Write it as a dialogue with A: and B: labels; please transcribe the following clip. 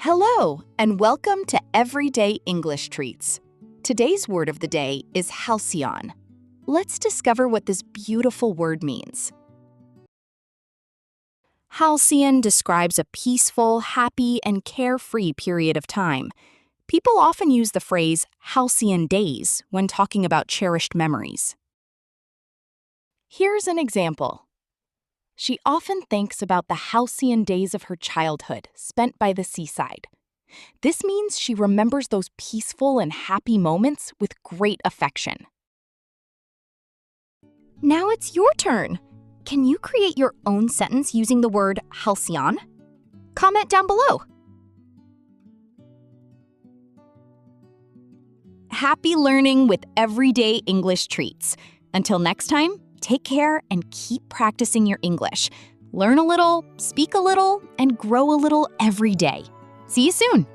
A: Hello, and welcome to Everyday English Treats. Today's word of the day is Halcyon. Let's discover what this beautiful word means. Halcyon describes a peaceful, happy, and carefree period of time. People often use the phrase halcyon days when talking about cherished memories. Here's an example. She often thinks about the halcyon days of her childhood spent by the seaside. This means she remembers those peaceful and happy moments with great affection. Now it's your turn. Can you create your own sentence using the word halcyon? Comment down below. Happy learning with Everyday English Treats. Until next time, take care and keep practicing your English. Learn a little, speak a little, and grow a little every day. See you soon!